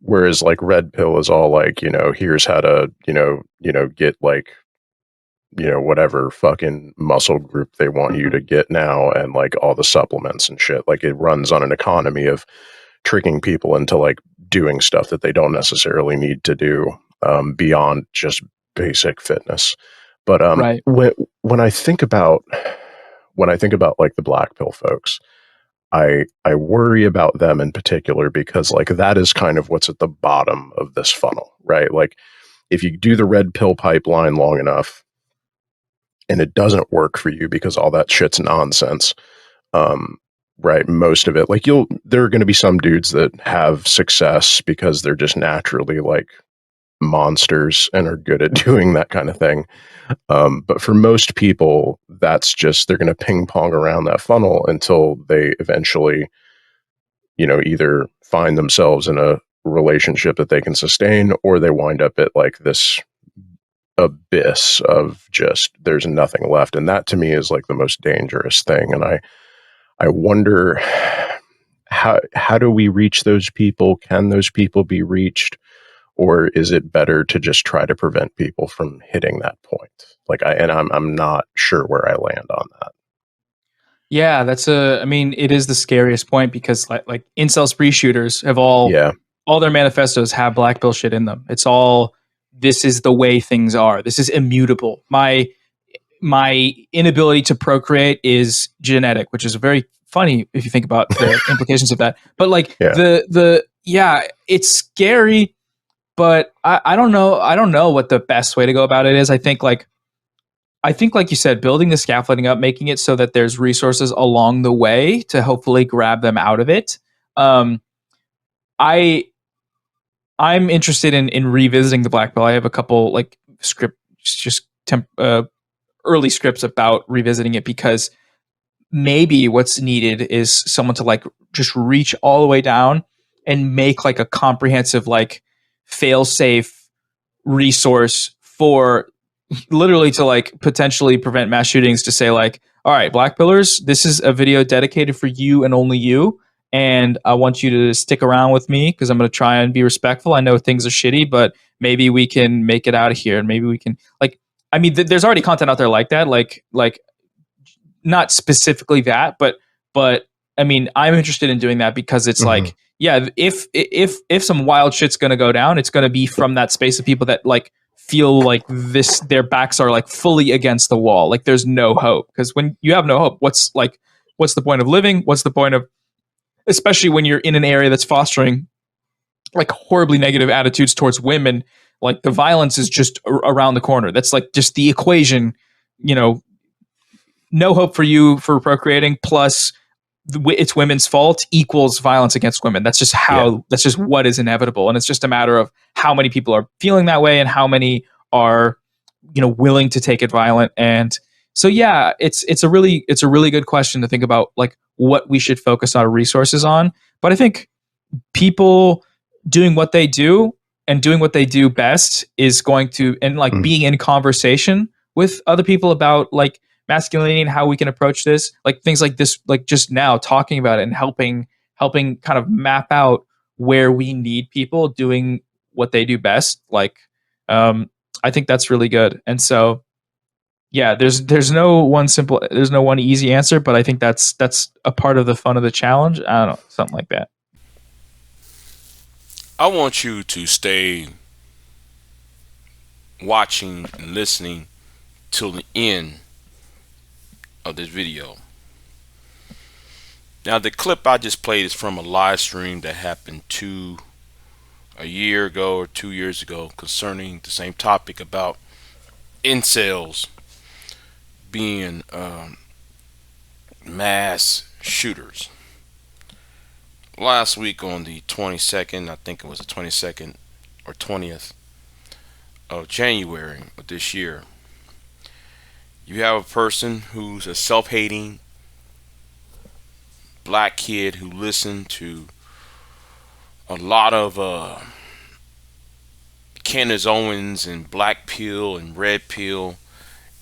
Whereas like red pill is all like, here's how to, get like, whatever fucking muscle group they want you to get now, and like all the supplements and shit. Like it runs on an economy of tricking people into like doing stuff that they don't necessarily need to do, beyond just basic fitness. But Right. when I think about like the black pill folks, I worry about them in particular because like that is kind of what's at the bottom of this funnel, right? Like if you do the red pill pipeline long enough and it doesn't work for you because all that shit's nonsense, um, right? Most of it, like there are going to be some dudes that have success because they're just naturally like monsters and are good at doing that kind of thing. But for most people, that's just they're going to ping pong around that funnel until they eventually, either find themselves in a relationship that they can sustain, or they wind up at like this abyss of just there's nothing left. And that to me is like the most dangerous thing. And I wonder how do we reach those people? Can those people be reached? Or is it better to just try to prevent people from hitting that point? I'm not sure where I land on that. Yeah, I mean, it is the scariest point because like incel spree shooters have Yeah. all their manifestos have black pill shit in them. It's all, this is the way things are. This is immutable. My inability to procreate is genetic, which is very funny if you think about the implications of that. But like Yeah. yeah, it's scary, but I don't know. I don't know what the best way to go about it is. I think, like you said, building the scaffolding up, making it so that there's resources along the way to hopefully grab them out of it. Um, I I'm interested in revisiting the black pill. I have a couple like early scripts about revisiting it because maybe what's needed is someone to like just reach all the way down and make like a comprehensive like fail safe resource for literally to like potentially prevent mass shootings, to say like, all right, black pillars, this is a video dedicated for you and only you, and I want you to stick around with me because I'm going to try and be respectful. I know things are shitty, but maybe we can make it out of here, and maybe we can like, I mean, there's already content out there like that, like not specifically that, but I mean, I'm interested in doing that because it's like, yeah, if some wild shit's gonna go down, it's gonna be from that space of people that like feel like this, their backs are like fully against the wall, like there's no hope. Because when you have no hope, what's the point of living? What's the point of, especially when you're in an area that's fostering like horribly negative attitudes towards women, like the violence is just around the corner. That's like just the equation, you know, no hope for you for procreating plus it's women's fault equals violence against women. That's just that's just what is inevitable. And it's just a matter of how many people are feeling that way and how many are, willing to take it violent. And so, yeah, it's a really good question to think about, like what we should focus our resources on. But I think people doing what they do and doing what they do best is going to, and like being in conversation with other people about like masculinity and how we can approach this, like things like this, like just now talking about it and helping kind of map out where we need people doing what they do best. Like, I think that's really good. And so, yeah, there's no one easy answer, but I think that's a part of the fun of the challenge. I don't know, something like that. I want you to stay watching and listening till the end of this video. Now, the clip I just played is from a live stream that happened a year ago or 2 years ago concerning the same topic about incels being mass shooters. Last week on the 22nd, I think it was the 22nd or 20th of January of this year, you have a person who's a self-hating black kid who listened to a lot of Candace Owens and black pill and red pill,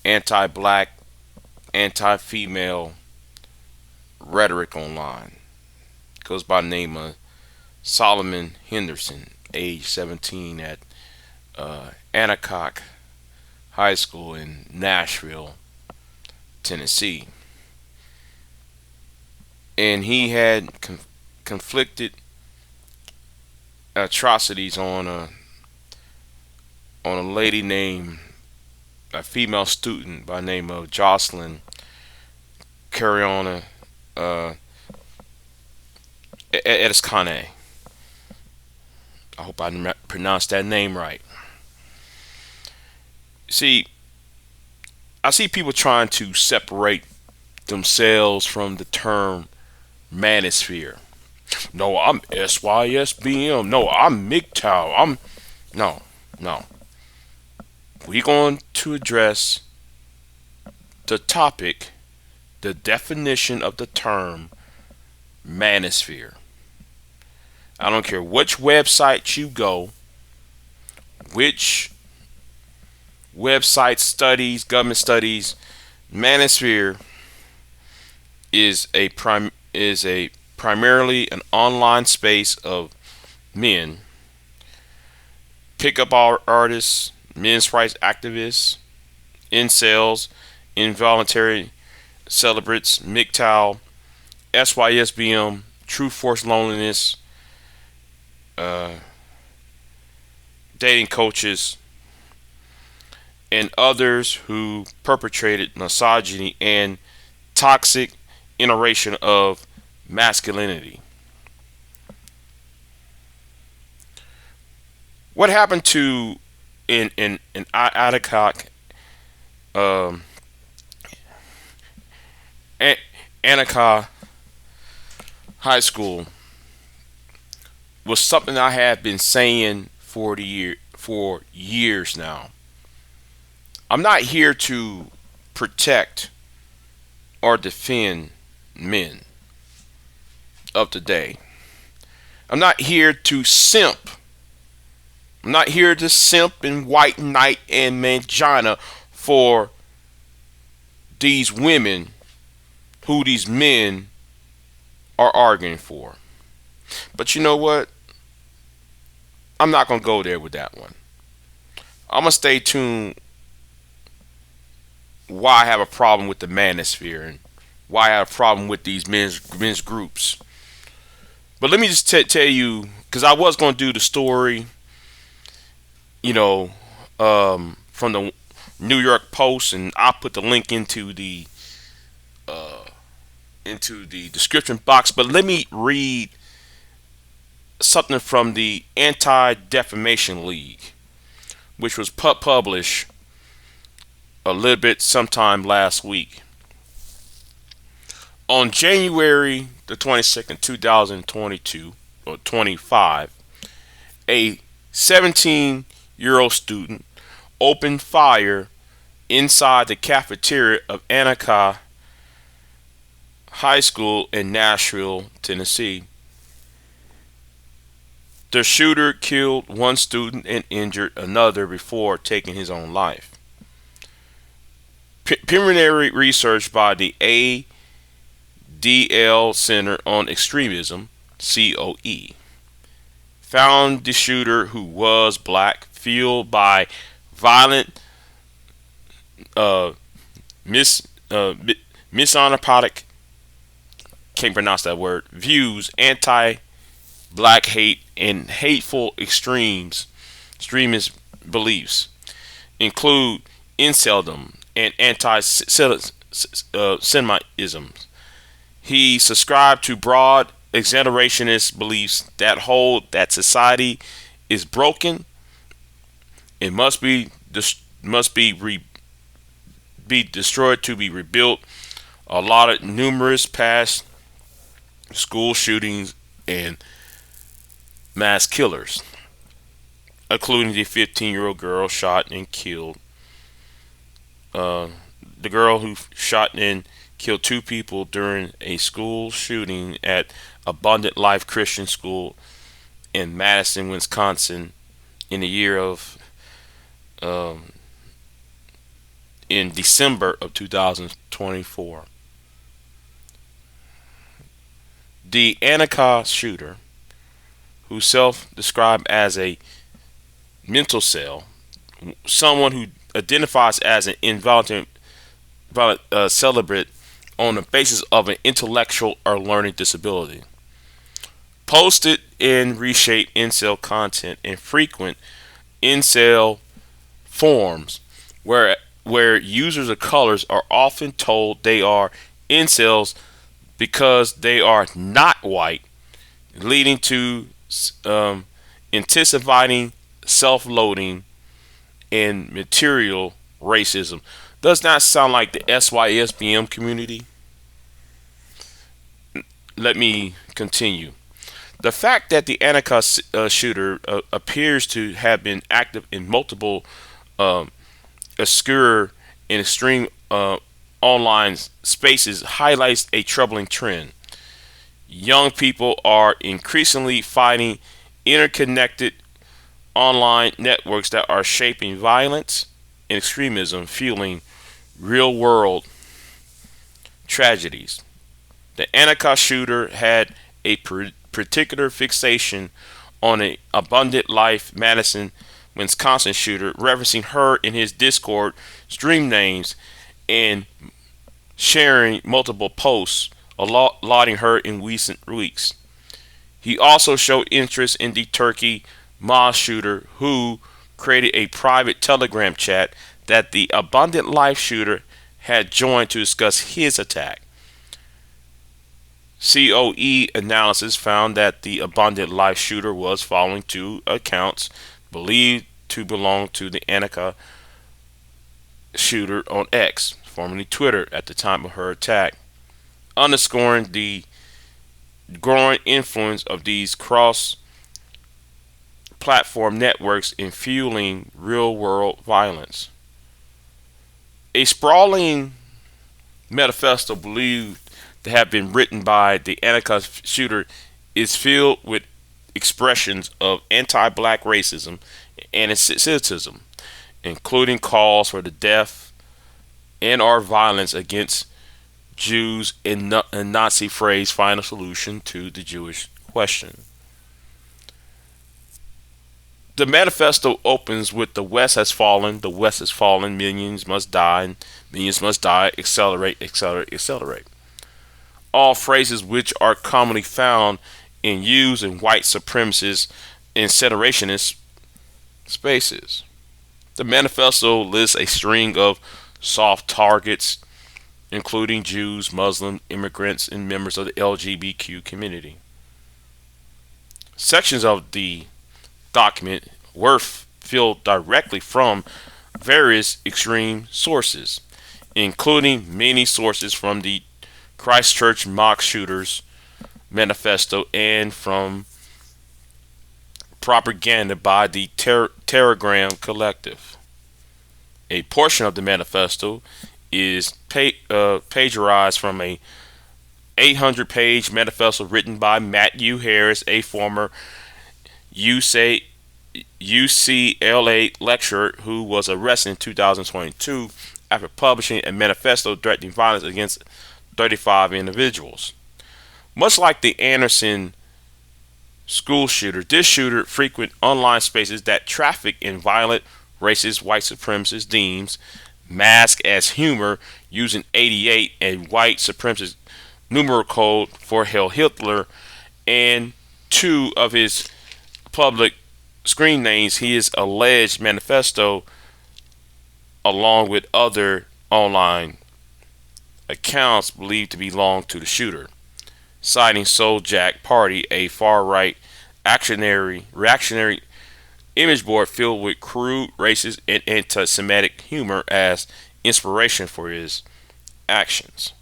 anti-black, anti-female rhetoric online. Goes by the name of Solomon Henderson, age 17 at Anacock High School in Nashville, Tennessee. And he had conflicted atrocities on a lady named a female student by name of Jocelyn Cariona Ediscane. I hope I pronounced that name right. See, I see people trying to separate themselves from the term Manosphere. No, I'm SYSBM. No, I'm MGTOW. No. We're going to address the topic, the definition of the term Manosphere. I don't care which website you go, which website studies, government studies, Manosphere is a primarily an online space of men, pickup artists, men's rights activists, incels, involuntary celibates, MGTOW, SYSBM, true force loneliness, dating coaches, and others who perpetrated misogyny and toxic iteration of masculinity. What happened to in Anacock, Anacock High School was something I have been saying for years now. I'm not here to protect or defend men of today. I'm not here to simp. I'm not here to simp and white knight and mangina for these women who these men are arguing for. But you know what? I'm not going to go there with that one. I'm going to stay tuned why I have a problem with the Manosphere and why I have a problem with these men's groups. But let me just tell you, because I was going to do the story, from the New York Post, and I'll put the link into the description box. But let me read something from the Anti-Defamation League, which was published a little bit sometime last week. On January the 22nd, 2022 or 25, a 17-year-old student opened fire inside the cafeteria of Anacock High School in Nashville, Tennessee. The shooter killed one student and injured another before taking his own life. Preliminary research by the ADL Center on Extremism, COE, found the shooter, who was black, fueled by violent misanthropic, can't pronounce that word, views, anti-black hate, and hateful extremist beliefs, include inceldom and anti-Semitism. He subscribed to broad exagerationist beliefs that hold that society is broken and must be destroyed to be rebuilt. A lot of numerous past school shootings and mass killers, including the 15-year-old girl shot and killed. The girl who shot and killed two people during a school shooting at Abundant Life Christian School in Madison, Wisconsin, in the year of in December of 2024. The Anacock shooter, who self-described as a mental cell, someone who identifies as an involuntary celibate on the basis of an intellectual or learning disability. Posted and reshaped incel content in frequent incel forums where users of colors are often told they are incels because they are not white, leading to intensifying self-loathing and material racism. Does not sound like the SYSBM community. Let me continue. The fact that the Anacostia shooter appears to have been active in multiple obscure and extreme online spaces highlights a troubling trend. Young people are increasingly finding interconnected online networks that are shaping violence and extremism, fueling real world tragedies. The Anacostia shooter had a particular fixation on an Abundant Life Madison, Wisconsin shooter, referencing her in his Discord stream names and sharing multiple posts lauding her in recent weeks. He also showed interest in the Turkey Moss shooter, who created a private Telegram chat that the Abundant Life shooter had joined to discuss his attack. COE analysis found that the Abundant Life shooter was following two accounts believed to belong to the Anaka shooter on X, formerly Twitter, at the time of her attack, underscoring the growing influence of these cross-platform networks in fueling real-world violence. A sprawling manifesto believed to have been written by the Anacostia shooter is filled with expressions of anti-black racism and anti-Semitism, including calls for the death and or violence against Jews and Nazi phrase final solution to the Jewish question. The manifesto opens with the West has fallen, millions must die, accelerate, accelerate, accelerate. All phrases which are commonly found and used in white supremacist and segregationist spaces. The manifesto lists a string of soft targets, including Jews, Muslims, immigrants, and members of the LGBTQ community. Sections of the document were filled directly from various extreme sources, including many sources from the Christchurch mock shooters manifesto and from propaganda by the Telegram collective. A portion of the manifesto is plagiarized from a 800-page manifesto written by Matthew Harris, a former UCLA lecturer who was arrested in 2022 after publishing a manifesto threatening violence against 35 individuals. Much like the Henderson school shooter, this shooter frequents online spaces that traffic in violent, racist, white supremacist themes, masked as humor using 88, a white supremacist numeral code for Heil Hitler, and two of his public screen names, his alleged manifesto, along with other online accounts believed to belong to the shooter, citing Soul Jack Party, a far-right reactionary image board filled with crude, racist, and anti-Semitic humor as inspiration for his actions.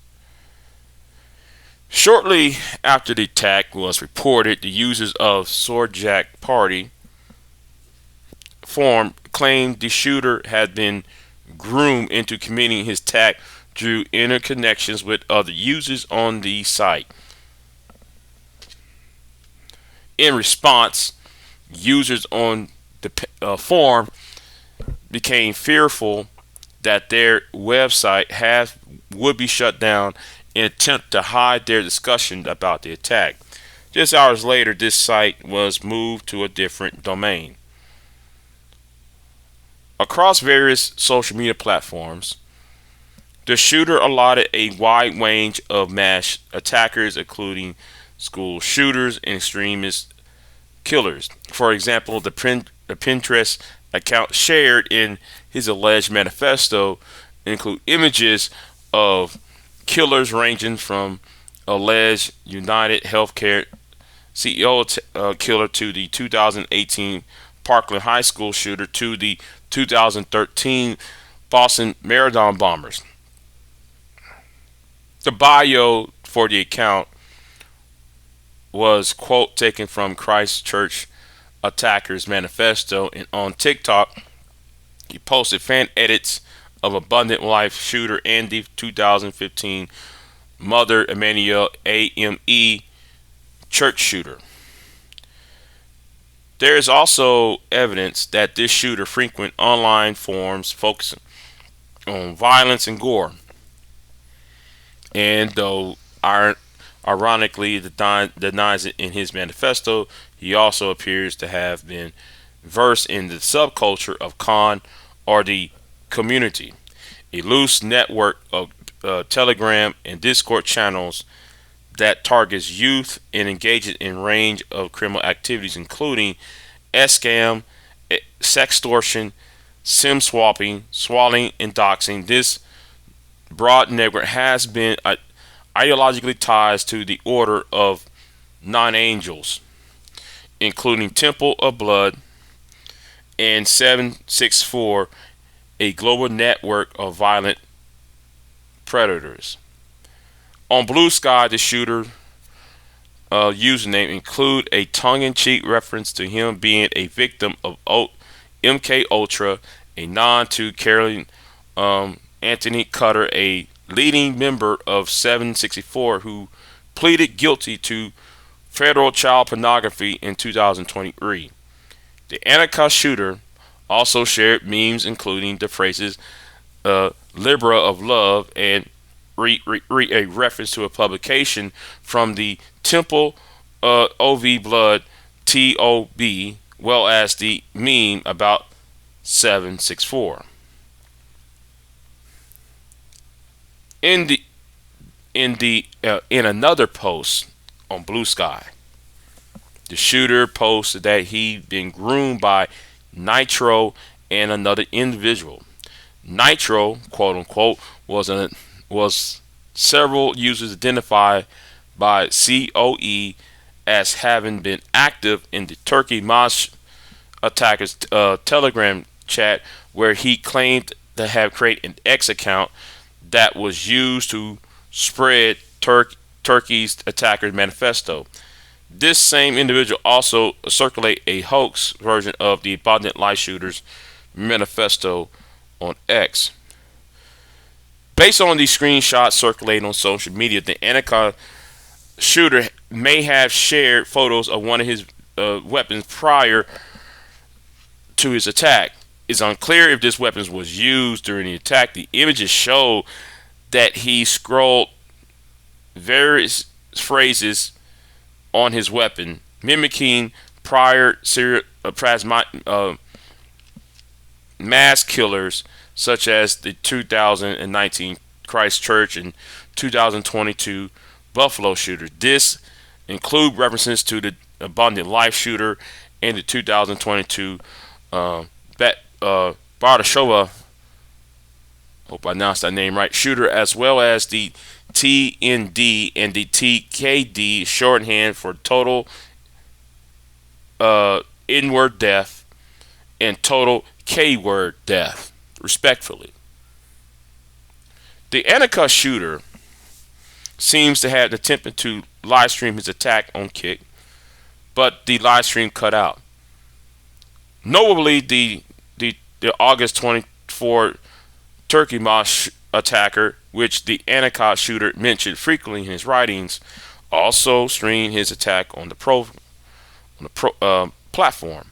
Shortly after the attack was reported, the users of Soul Jack Party forum claimed the shooter had been groomed into committing his attack through interconnections with other users on the site. In response, users on the forum became fearful that their website would be shut down in an attempt to hide their discussion about the attack. Just hours later, this site was moved to a different domain. Across various social media platforms, the shooter allotted a wide range of mass attackers, including school shooters and extremist killers. For example, the Pinterest account shared in his alleged manifesto include images of killers ranging from alleged United Healthcare CEO killer to the 2018 Parkland High School shooter to the 2013 Boston Marathon bombers. The bio for the account was quote taken from Christchurch Attacker's manifesto, and on TikTok he posted fan edits of Abundant Life shooter and the 2015 Mother Emanuel AME church shooter. There is also evidence that this shooter frequent online forums focusing on violence and gore, and though ironically denies it in his manifesto, he also appears to have been versed in the subculture of con or the community, a loose network of Telegram and Discord channels that targets youth and engages in range of criminal activities, including scam, sextortion, sim swapping, swallowing, and doxing. This broad network has been ideologically ties to the Order of Nine Angels, including Temple of Blood and 764, a global network of violent predators. On Blue Sky, the shooter username include a tongue-in-cheek reference to him being a victim of MK Ultra, a nod to Carolyn Anthony Cutter, a leading member of 764 who pleaded guilty to federal child pornography in 2023. The Annika shooter also shared memes including the phrases Libra of Love and a reference to a publication from the Temple OV Blood TOB, well as the meme about 764. In another post on Blue Sky, the shooter posted that he'd been groomed by Nitro and another individual. Nitro, quote unquote, was several users identified by COE as having been active in the Turkey Mosh attacker's Telegram chat, where he claimed to have created an X account that was used to spread Turkey's attacker's manifesto. This same individual also circulated a hoax version of the Abundant Light Shooter's manifesto on X. Based on these screenshots circulating on social media, the Annika shooter may have shared photos of one of his weapons prior to his attack. It's unclear if this weapon was used during the attack. The images show that he scrolled various phrases on his weapon, mimicking prior mass killers such as the 2019 Christchurch and 2022 Buffalo shooter. This include references to the Abundant Life shooter and the 2022 Bardashova, hope I announced that name right, shooter, as well as the TND and the TKD, shorthand for total N-word death and total K-word death, respectfully. The Annika shooter seems to have attempted to live stream his attack on Kick, but the live stream cut out. Notably, the August 24 Turkey Mosh attacker, which the Annika shooter mentioned frequently in his writings, also streamed his attack on the platform.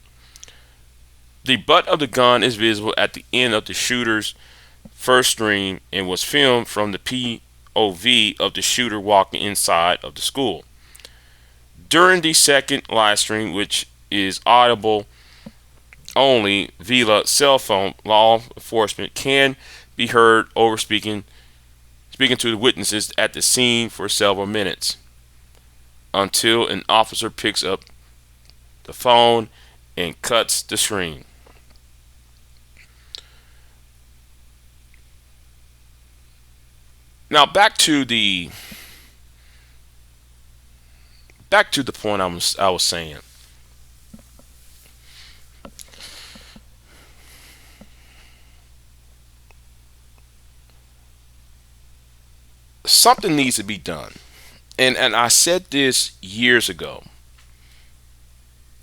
The butt of the gun is visible at the end of the shooter's first stream and was filmed from the POV of the shooter walking inside of the school. During the second live stream, which is audible only via cell phone, law enforcement can be heard over speaking to the witnesses at the scene for several minutes until an officer picks up the phone and cuts the screen. Now back to the point I was saying. Something needs to be done. And I said this years ago.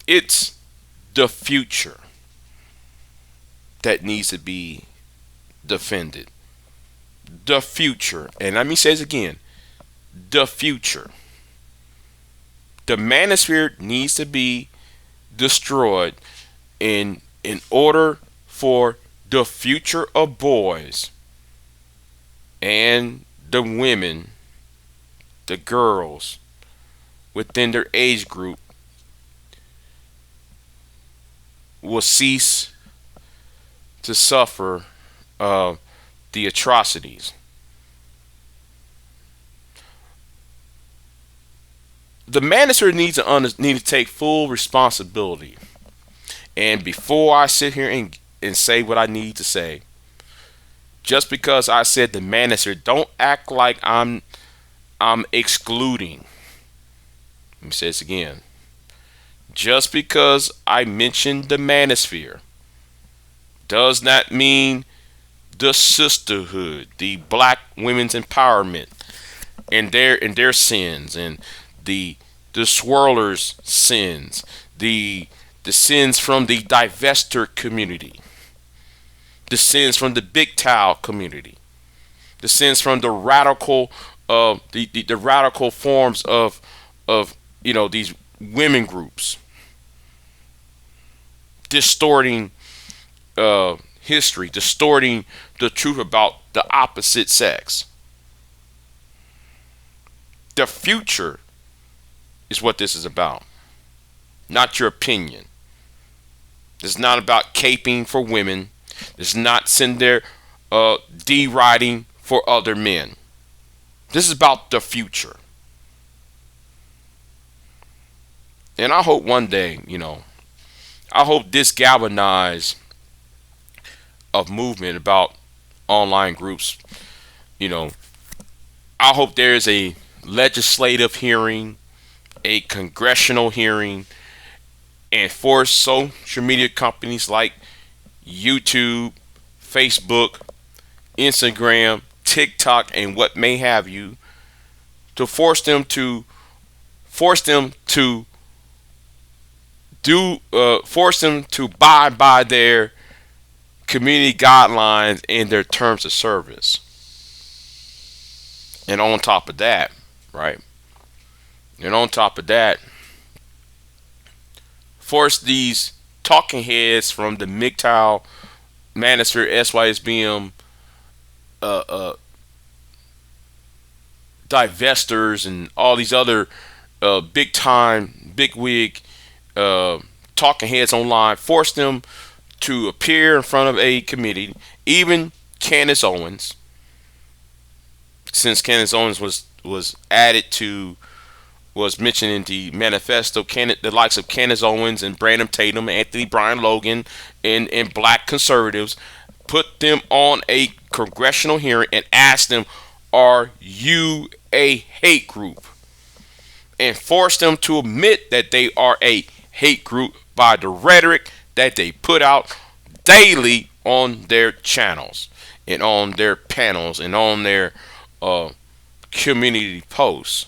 It's the future that needs to be defended. The future. And let me say this again. The future. The Manosphere needs to be destroyed in order for the future of boys and the women, the girls within their age group will cease to suffer the atrocities. The Manosphere needs to take full responsibility. And before I sit here and say what I need to say, just because I said the Manosphere, don't act like I'm excluding. Let me say this again. Just because I mentioned the Manosphere does not mean the sisterhood, the black women's empowerment, and their sins, and the swirlers' sins, the sins from the divester community, the sins from the big towel community, the sins from the radical the radical forms of these women groups distorting history, distorting the truth about the opposite sex. The future is what this is about, not your opinion. It's not about caping for women. It's not sitting there deriding for other men. This is about the future. And I hope one day, I hope this galvanized of movement about online groups, I hope there is a legislative hearing, a congressional hearing, and force social media companies like YouTube, Facebook, Instagram, TikTok, and what may have you to force them to abide by their community guidelines and their terms of service. And on top of that, right? And on top of that, force these talking heads from the MGTOW, Manosphere, SYSBM, divestors, and all these other big time, big wig talking heads online, force them to appear in front of a committee. Even Candace Owens, since Candace Owens was mentioned in the manifesto, the likes of Candace Owens and Brandon Tatum, Anthony Brian Logan, and black conservatives, put them on a congressional hearing and ask them, are you a hate group? And force them to admit that they are a hate group by the rhetoric that they put out daily on their channels and on their panels and on their community posts.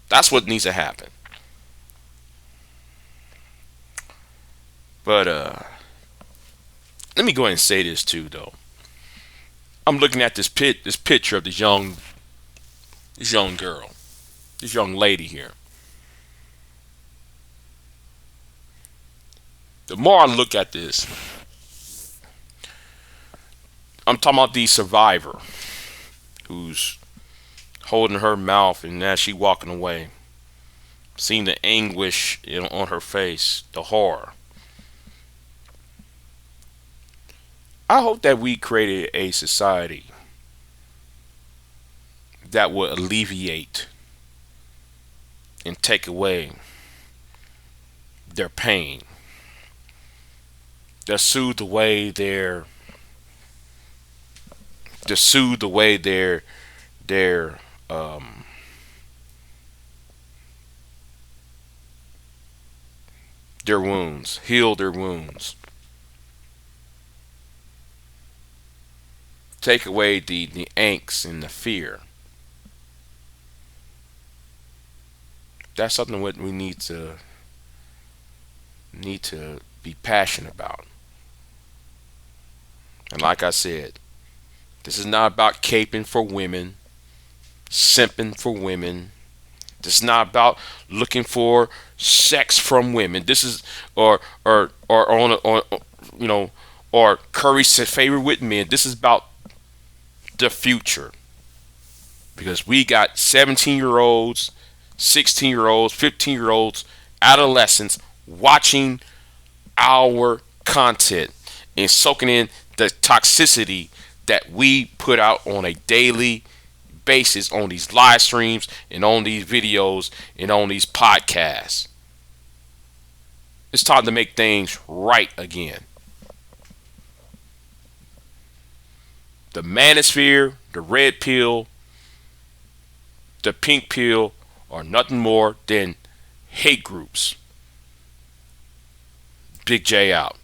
That's what needs to happen. But let me go ahead and say this too, though. I'm looking at this picture of this young girl, this young lady here. The more I look at this, I'm talking about the survivor whose holding her mouth, and as she walking away, seeing the anguish on her face, the horror. I hope that we created a society that would alleviate and take away their pain, that soothe away their their wounds, heal their wounds, take away the angst and the fear. That's something what we need to be passionate about. And like I said, this is not about caping for women, simping for women. This is not about looking for sex from women. This is or on or curry favor with men. This is about the future, because we got 17-year-olds, 16-year-olds, 15-year-olds, adolescents watching our content and soaking in the toxicity that we put out on a daily basis on these live streams and on these videos and on these podcasts. It's time to make things right again. The Manosphere, the red pill, the pink pill are nothing more than hate groups. Big J out.